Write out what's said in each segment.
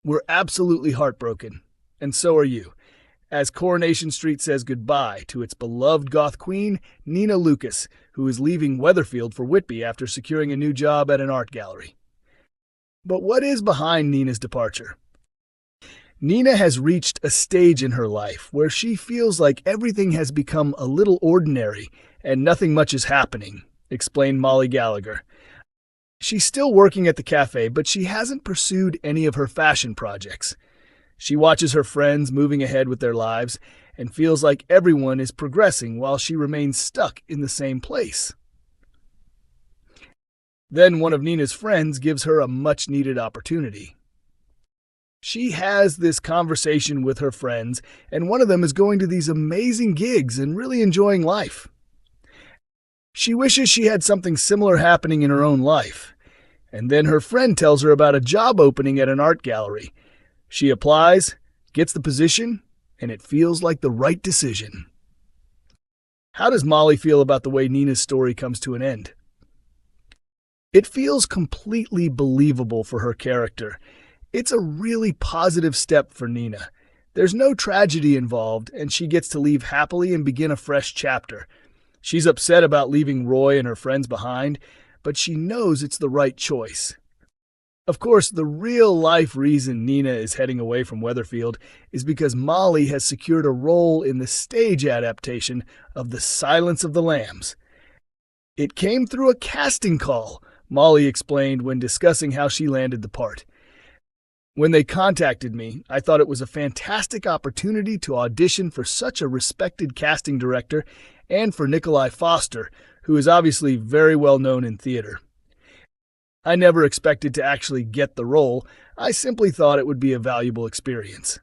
We're absolutely heartbroken, and so are you, as Coronation Street says goodbye to its beloved goth queen, Nina Lucas, who is leaving Weatherfield for Whitby after securing a new job at an art gallery. But what is behind Nina's departure? Nina has reached a stage in her life where she feels like everything has become a little ordinary and nothing much is happening, explained Mollie Gallagher. She's still working at the cafe, but she hasn't pursued any of her fashion projects. She watches her friends moving ahead with their lives and feels like everyone is progressing while she remains stuck in the same place. Then one of Nina's friends gives her a much-needed opportunity. She has this conversation with her friends, and one of them is going to these amazing gigs and really enjoying life. She wishes she had something similar happening in her own life. And then her friend tells her about a job opening at an art gallery. She applies, gets the position, and it feels like the right decision. How does Mollie feel about the way Nina's story comes to an end? It feels completely believable for her character. It's a really positive step for Nina. There's no tragedy involved, and she gets to leave happily and begin a fresh chapter. She's upset about leaving Roy and her friends behind, but she knows it's the right choice. Of course, the real-life reason Nina is heading away from Weatherfield is because Mollie has secured a role in the stage adaptation of The Silence of the Lambs. It came through a casting call, Mollie explained when discussing how she landed the part. When they contacted me, I thought it was a fantastic opportunity to audition for such a respected casting director and for Nikolai Foster, who is obviously very well known in theater. I never expected to actually get the role. I simply thought it would be a valuable experience.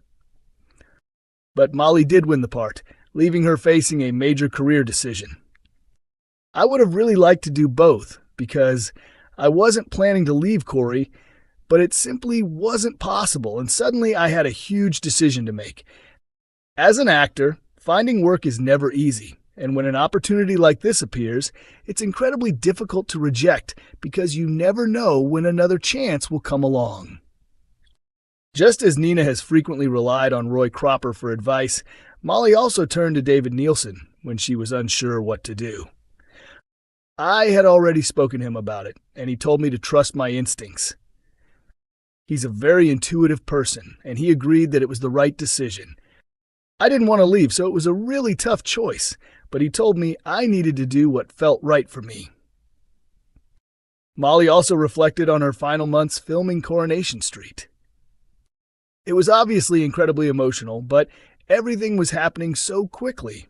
But Mollie did win the part, leaving her facing a major career decision. I would have really liked to do both, because I wasn't planning to leave Corrie, but it simply wasn't possible, and suddenly I had a huge decision to make. As an actor, finding work is never easy, and when an opportunity like this appears, it's incredibly difficult to reject because you never know when another chance will come along. Just as Nina has frequently relied on Roy Cropper for advice, Mollie also turned to David Nielsen when she was unsure what to do. I had already spoken to him about it, and he told me to trust my instincts. He's a very intuitive person, and he agreed that it was the right decision. I didn't want to leave, so it was a really tough choice, but he told me I needed to do what felt right for me. Mollie also reflected on her final months filming Coronation Street. It was obviously incredibly emotional, but everything was happening so quickly.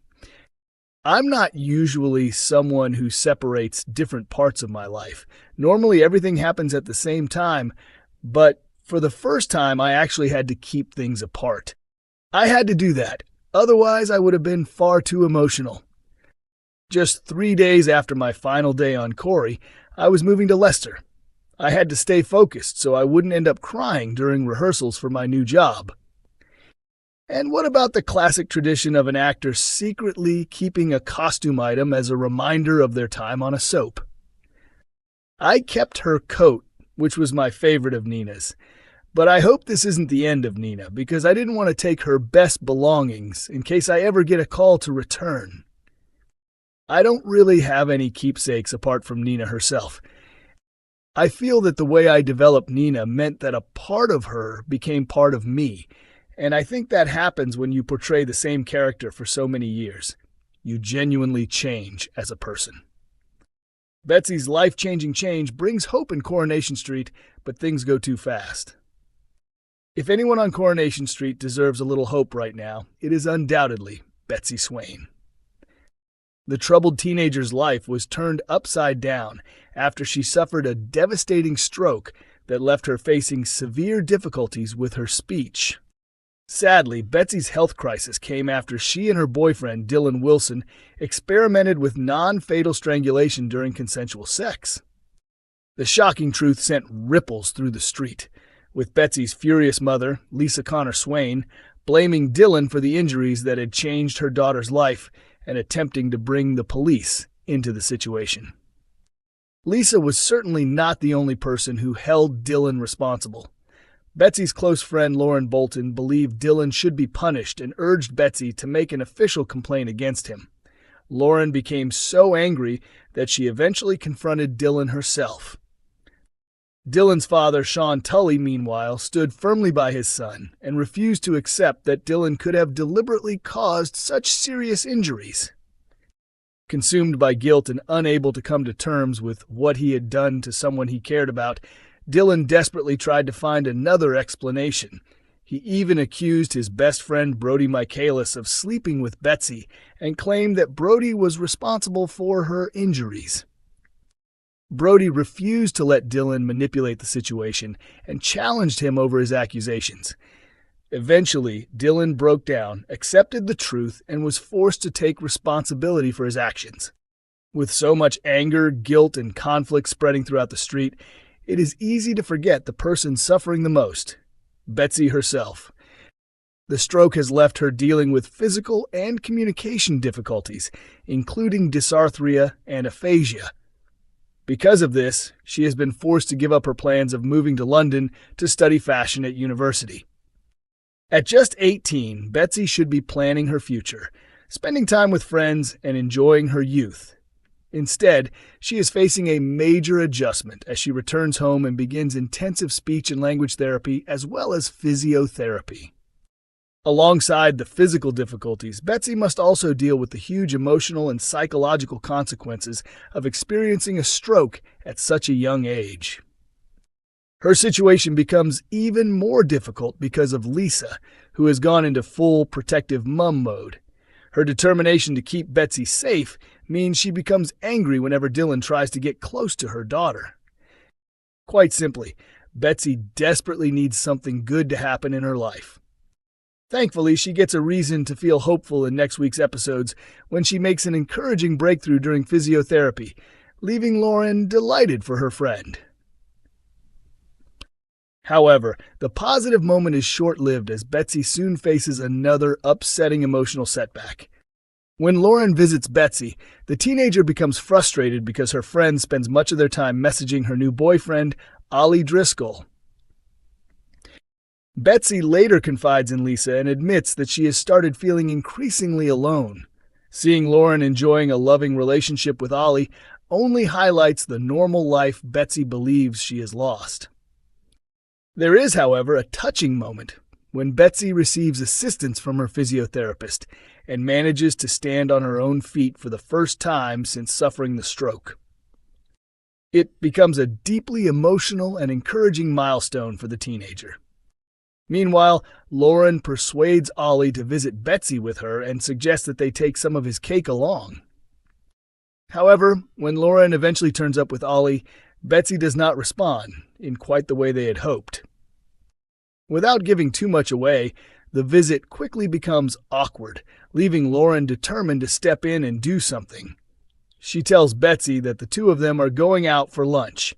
I'm not usually someone who separates different parts of my life. Normally everything happens at the same time, but for the first time I actually had to keep things apart. I had to do that, otherwise I would have been far too emotional. Just 3 days after my final day on Corrie, I was moving to Leicester. I had to stay focused so I wouldn't end up crying during rehearsals for my new job. And what about the classic tradition of an actor secretly keeping a costume item as a reminder of their time on a soap? I kept her coat, which was my favorite of Nina's. But I hope this isn't the end of Nina, because I didn't want to take her best belongings in case I ever get a call to return. I don't really have any keepsakes apart from Nina herself. I feel that the way I developed Nina meant that a part of her became part of me, and I think that happens when you portray the same character for so many years. You genuinely change as a person. Betsy's life-changing change brings hope in Coronation Street, but things go too fast. If anyone on Coronation Street deserves a little hope right now, it is undoubtedly Betsy Swain. The troubled teenager's life was turned upside down after she suffered a devastating stroke that left her facing severe difficulties with her speech. Sadly, Betsy's health crisis came after she and her boyfriend, Dylan Wilson, experimented with non-fatal strangulation during consensual sex. The shocking truth sent ripples through the street, with Betsy's furious mother, Lisa Connor Swain, blaming Dylan for the injuries that had changed her daughter's life and attempting to bring the police into the situation. Lisa was certainly not the only person who held Dylan responsible. Betsy's close friend Lauren Bolton believed Dylan should be punished and urged Betsy to make an official complaint against him. Lauren became so angry that she eventually confronted Dylan herself. Dylan's father, Sean Tully, meanwhile, stood firmly by his son and refused to accept that Dylan could have deliberately caused such serious injuries. Consumed by guilt and unable to come to terms with what he had done to someone he cared about, Dylan desperately tried to find another explanation. He even accused his best friend Brody Michaelis of sleeping with Betsy and claimed that Brody was responsible for her injuries. Brody refused to let Dylan manipulate the situation and challenged him over his accusations. Eventually, Dylan broke down, accepted the truth, and was forced to take responsibility for his actions. With so much anger, guilt, and conflict spreading throughout the street, it is easy to forget the person suffering the most, Betsy herself. The stroke has left her dealing with physical and communication difficulties, including dysarthria and aphasia. Because of this, she has been forced to give up her plans of moving to London to study fashion at university. At just 18, Betsy should be planning her future, spending time with friends, and enjoying her youth. Instead, she is facing a major adjustment as she returns home and begins intensive speech and language therapy as well as physiotherapy. Alongside the physical difficulties, Betsy must also deal with the huge emotional and psychological consequences of experiencing a stroke at such a young age. Her situation becomes even more difficult because of Lisa, who has gone into full protective mom mode. Her determination to keep Betsy safe means she becomes angry whenever Dylan tries to get close to her daughter. Quite simply, Betsy desperately needs something good to happen in her life. Thankfully, she gets a reason to feel hopeful in next week's episodes when she makes an encouraging breakthrough during physiotherapy, leaving Lauren delighted for her friend. However, the positive moment is short-lived as Betsy soon faces another upsetting emotional setback. When Lauren visits Betsy, the teenager becomes frustrated because her friend spends much of their time messaging her new boyfriend, Ollie Driscoll. Betsy later confides in Lisa and admits that she has started feeling increasingly alone. Seeing Lauren enjoying a loving relationship with Ollie only highlights the normal life Betsy believes she has lost. There is, however, a touching moment when Betsy receives assistance from her physiotherapist and manages to stand on her own feet for the first time since suffering the stroke. It becomes a deeply emotional and encouraging milestone for the teenager. Meanwhile, Lauren persuades Ollie to visit Betsy with her and suggests that they take some of his cake along. However, when Lauren eventually turns up with Ollie, Betsy does not respond in quite the way they had hoped. Without giving too much away, the visit quickly becomes awkward, leaving Lauren determined to step in and do something. She tells Betsy that the two of them are going out for lunch.